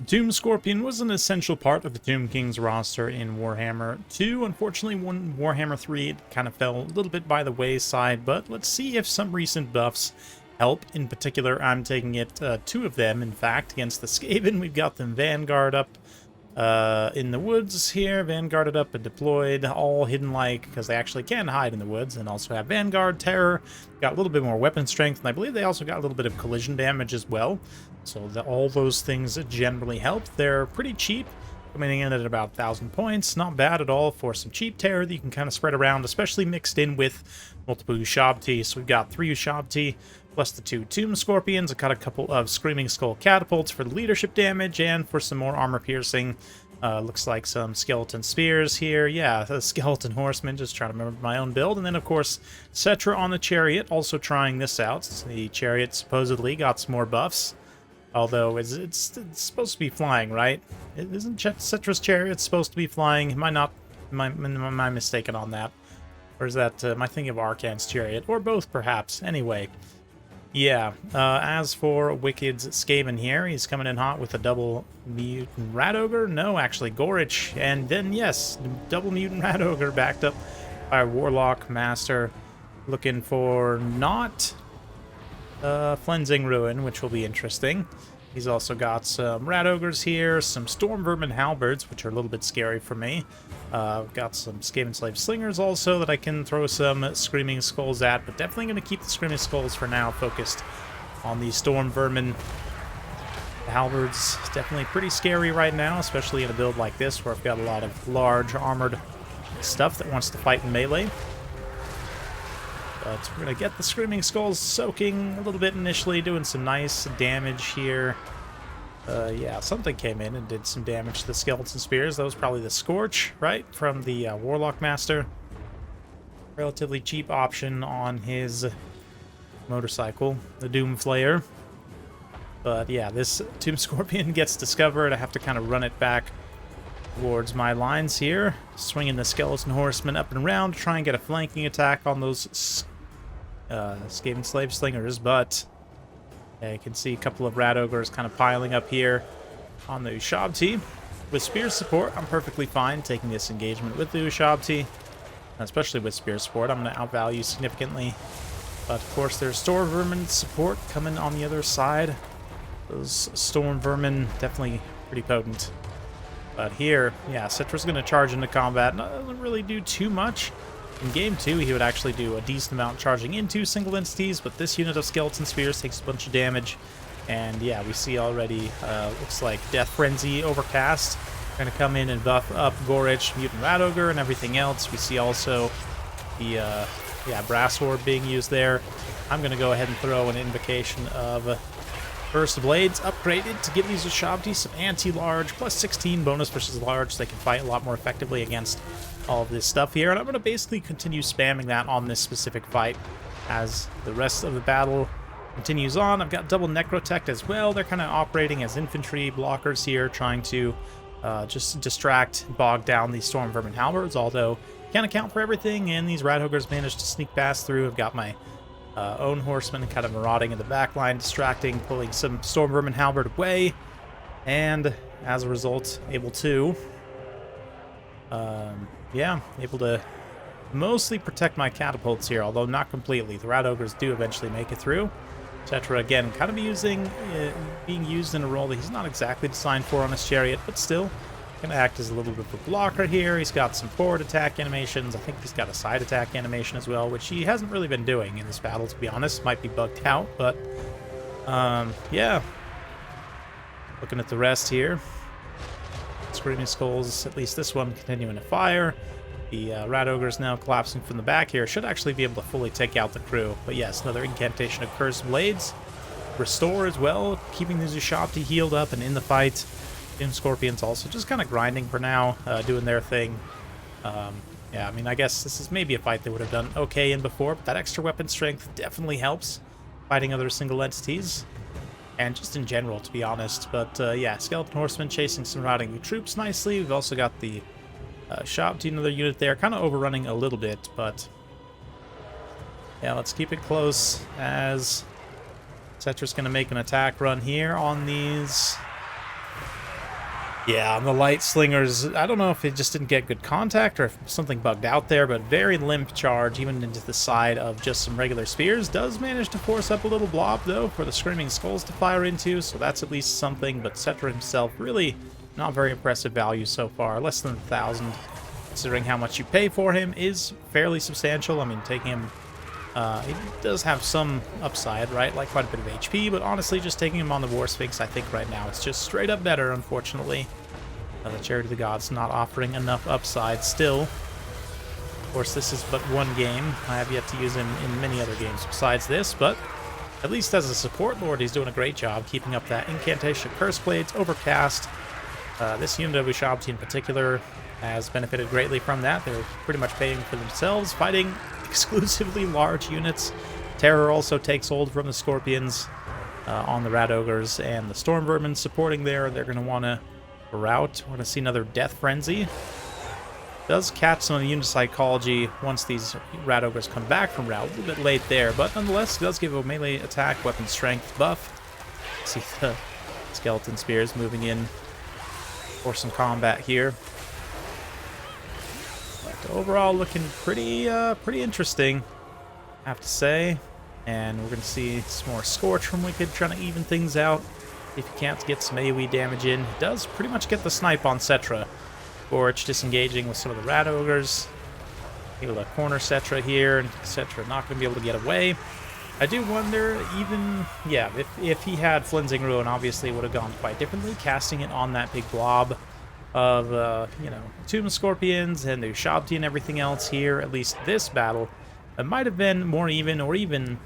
Tomb Scorpion was an essential part of the Tomb King's roster in Warhammer 2. Unfortunately, when Warhammer 3, it kind of fell a little bit by the wayside, but let's see if some recent buffs help. In particular, I'm taking it two of them, in fact, against the Skaven. We've got them Vanguard up in the woods here, Vanguarded up and deployed, all hidden like, because they actually can hide in the woods, and also have Vanguard, Terror, got a little bit more weapon strength, and I believe they also got a little bit of collision damage as well. So all those things generally help. They're pretty cheap, coming in at about 1,000 points. Not bad at all for some cheap terror that you can kind of spread around, especially mixed in with multiple Ushabti. So we've got 3 Ushabti, plus the 2 Tomb Scorpions. I've got a couple of Screaming Skull Catapults for the leadership damage, and for some more armor piercing. Looks like some Skeleton Spears here. Yeah, the Skeleton Horseman, just trying to remember my own build. And then, of course, Cetra on the Chariot, also trying this out. The Chariot supposedly got some more buffs. Although it's supposed to be flying, right? Isn't Cetra's Chariot supposed to be flying? Am I mistaken on that? Or is that, am I thinking of Arcan's Chariot? Or both, perhaps. Anyway, yeah. As for Wicked's Skaven here, he's coming in hot with a double Mutant Rat Ogre. No, actually, Gorich. And then, yes, double Mutant Rat Ogre backed up by Warlock Master. Looking for not Flensing Ruin, which will be interesting. He's also got some Rat Ogres here, some Storm Vermin Halberds, which are a little bit scary for me. Got some Skaven Slave Slingers also that I can throw some Screaming Skulls at, but definitely going to keep the Screaming Skulls for now focused on the Storm Vermin. The Halberds definitely pretty scary right now, especially in a build like this where I've got a lot of large armored stuff that wants to fight in melee. But we're going to get the Screaming Skulls soaking a little bit initially, doing some nice damage here. Yeah, something came in and did some damage to the Skeleton Spears. That was probably the Scorch, right? From the Warlock Master. Relatively cheap option on his motorcycle, the Doom Flayer. But yeah, this Tomb Scorpion gets discovered. I have to kind of run it back towards my lines here. Swinging the Skeleton Horseman up and around to try and get a flanking attack on those Skaven Slave Slingers, but yeah, you can see a couple of Rat Ogres kind of piling up here on the Ushabti. With Spear support, I'm perfectly fine taking this engagement with the Ushabti, especially with Spear support. I'm going to outvalue significantly, but of course there's Storm Vermin support coming on the other side. Those Storm Vermin definitely pretty potent. But here, yeah, Cetra's going to charge into combat. Doesn't really do too much. In Game 2, he would actually do a decent amount charging into single entities, but this unit of Skeleton Spears takes a bunch of damage. And yeah, we see already, looks like Death Frenzy Overcast. Going to come in and buff up Gorich, Mutant Rat Ogre, and everything else. We see also the Brass Orb being used there. I'm going to go ahead and throw an Invocation of Burst Blades upgraded to give these Ushabti some anti-large, plus 16 bonus versus large, so they can fight a lot more effectively against all of this stuff here. And I'm going to basically continue spamming that on this specific fight as the rest of the battle continues on. I've got double Necrotect as well. They're kind of operating as infantry blockers here, trying to just distract, bog down these Storm Vermin Halberds, although can't account for everything, and these Rat Ogres managed to sneak past through. I've got my own horsemen kind of marauding in the back line, distracting, pulling some Storm Vermin Halberd away, and as a result, able to mostly protect my catapults here, although not completely. The Rat Ogres do eventually make it through. Cetra, again, kind of being used in a role that he's not exactly designed for on his Chariot, but still going to act as a little bit of a blocker here. He's got some forward attack animations. I think he's got a side attack animation as well, which he hasn't really been doing in this battle, to be honest. Might be bugged out, but yeah. Looking at the rest here. Screaming Skulls, at least this one, continuing to fire. The Rat Ogre is now collapsing from the back here. Should actually be able to fully take out the crew. But yes, another incantation of Cursed Blades. Restore as well, keeping the Ushabti healed up and in the fight. Tomb Scorpions also just kind of grinding for now, doing their thing. Yeah, I mean, I guess this is maybe a fight they would have done okay in before, but that extra weapon strength definitely helps fighting other single entities. And just in general, to be honest. But yeah, Skeleton Horsemen chasing some routing troops nicely. We've also got the Ushabti, another unit there, kind of overrunning a little bit, but yeah, let's keep it close as Cetra's going to make an attack run here on these Yeah, on the light slingers, I don't know if it just didn't get good contact or if something bugged out there, but very limp charge, even into the side of just some regular spears. Does manage to force up a little blob, though, for the Screaming Skulls to fire into, so that's at least something, but Cetra himself, really not very impressive value so far. Less than 1,000, considering how much you pay for him, is fairly substantial. I mean, taking him... he does have some upside, right? Like quite a bit of HP, but honestly, just taking him on the War Sphinx, I think right now it's just straight up better, unfortunately. The Charity of the Gods not offering enough upside still. Of course, this is but one game. I have yet to use him in many other games besides this, but at least as a support lord, he's doing a great job keeping up that Incantation, Curse Blades, Overcast. This unit of Ushabti in particular has benefited greatly from that. They're pretty much paying for themselves, fighting exclusively large units. Terror also takes hold from the Scorpions on the Rat Ogres, and the Storm Vermin supporting there. They're going to want to route. Want to see another Death Frenzy. Does catch some of the unit psychology once these Rat Ogres come back from route. A little bit late there, but nonetheless, does give a melee attack, weapon strength buff. See the Skeleton Spears moving in for some combat here. But overall, looking pretty interesting, I have to say. And we're going to see some more Scorch from Wicked, trying to even things out. If you can't get some AoE damage in, it does pretty much get the snipe on Cetra. Scorch disengaging with some of the Rat Ogres. Able to corner Cetra here, and Cetra not going to be able to get away. I do wonder, even, yeah, if he had Flensing Ruin, obviously it would have gone quite differently. Casting it on that big blob of, you know, Tomb Scorpions and the Ushabti and everything else here, at least this battle, it might have been more even, or even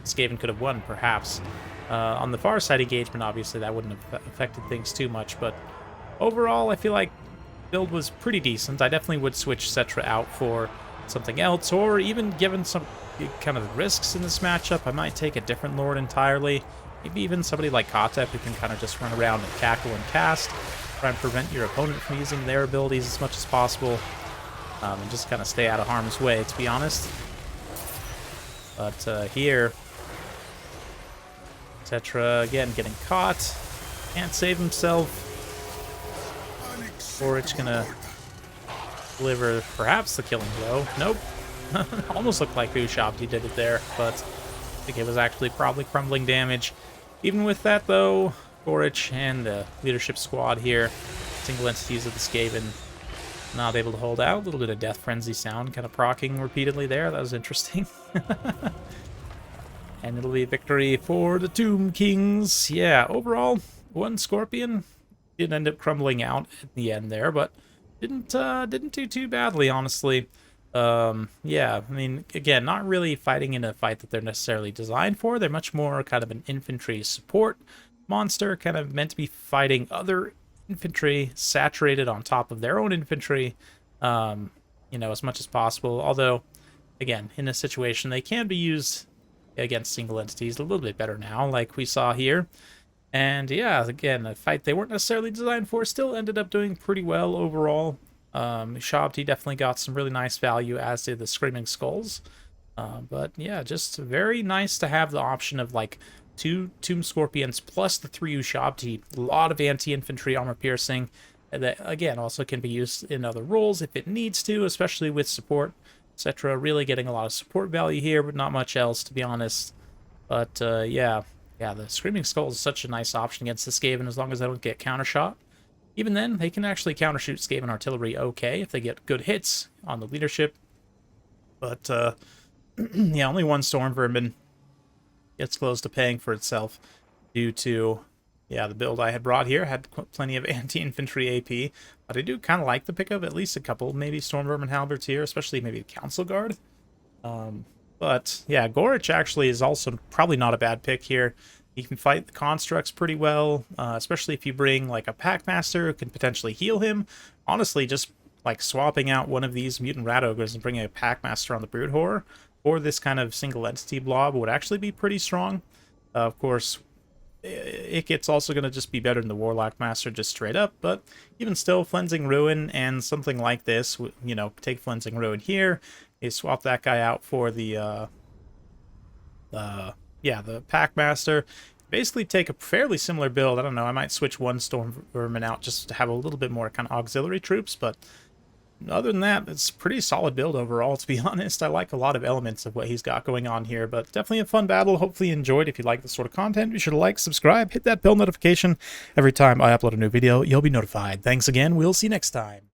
Skaven could have won, perhaps. On the far side engagement, obviously, that wouldn't have affected things too much, but overall, I feel like build was pretty decent. I definitely would switch Cetra out for something else, or even given some kind of risks in this matchup, I might take a different Lord entirely. Maybe even somebody like Kata who can kind of just run around and cackle and cast, try and prevent your opponent from using their abilities as much as possible, and just kind of stay out of harm's way, to be honest. But here... Cetra, again, getting caught. Can't save himself. Gorich gonna deliver perhaps the killing blow. Nope. Almost looked like Ushabti did it there, but I think it was actually probably crumbling damage. Even with that, though, Gorich and the leadership squad here, single entities of the Skaven, not able to hold out. A little bit of Death Frenzy sound kind of proccing repeatedly there. That was interesting. And it'll be a victory for the Tomb Kings. Yeah, overall, one Scorpion did end up crumbling out at the end there, but didn't do too badly, honestly. Yeah, I mean, again, not really fighting in a fight that they're necessarily designed for. They're much more kind of an infantry support monster, kind of meant to be fighting other infantry, saturated on top of their own infantry, you know, as much as possible. Although, again, in a situation, they can be used against single entities a little bit better now, like we saw here. And yeah, again, a fight they weren't necessarily designed for still ended up doing pretty well overall. Ushabti definitely got some really nice value, as did the Screaming Skulls. But yeah, just very nice to have the option of like 2 Tomb Scorpions plus the 3 Ushabti. A lot of anti-infantry armor piercing that, again, also can be used in other roles if it needs to, especially with support, etc. Really getting a lot of support value here, but not much else, to be honest. But yeah, the Screaming Skull is such a nice option against the Skaven as long as they don't get countershot. Even then, they can actually countershoot Skaven artillery okay if they get good hits on the leadership. But yeah, only one Storm Vermin gets close to paying for itself due to, yeah, the build I had brought here had plenty of anti-infantry AP, but I do kind of like the pick of at least a couple, maybe Storm Vermin Halberds here, especially maybe Council Guard. But yeah, Gorich actually is also probably not a bad pick here. He can fight the constructs pretty well, especially if you bring like a Packmaster who can potentially heal him. Honestly, just like swapping out one of these Mutant Rat Ogres and bringing a Packmaster on the Brood Horror, or this kind of single entity blob would actually be pretty strong. Of course, Ikit's also going to just be better than the Warlock Master just straight up, but even still, Flensing Ruin and something like this, you know, take Flensing Ruin here, you swap that guy out for the yeah, the Packmaster. basically take a fairly similar build. I don't know, I might switch one Storm Vermin out just to have a little bit more kind of auxiliary troops, but other than that, it's a pretty solid build overall, to be honest. I like a lot of elements of what he's got going on here, but definitely a fun battle. Hopefully you enjoyed. If you like this sort of content, be sure to like, subscribe, hit that bell notification. Every time I upload a new video, you'll be notified. Thanks again. We'll see you next time.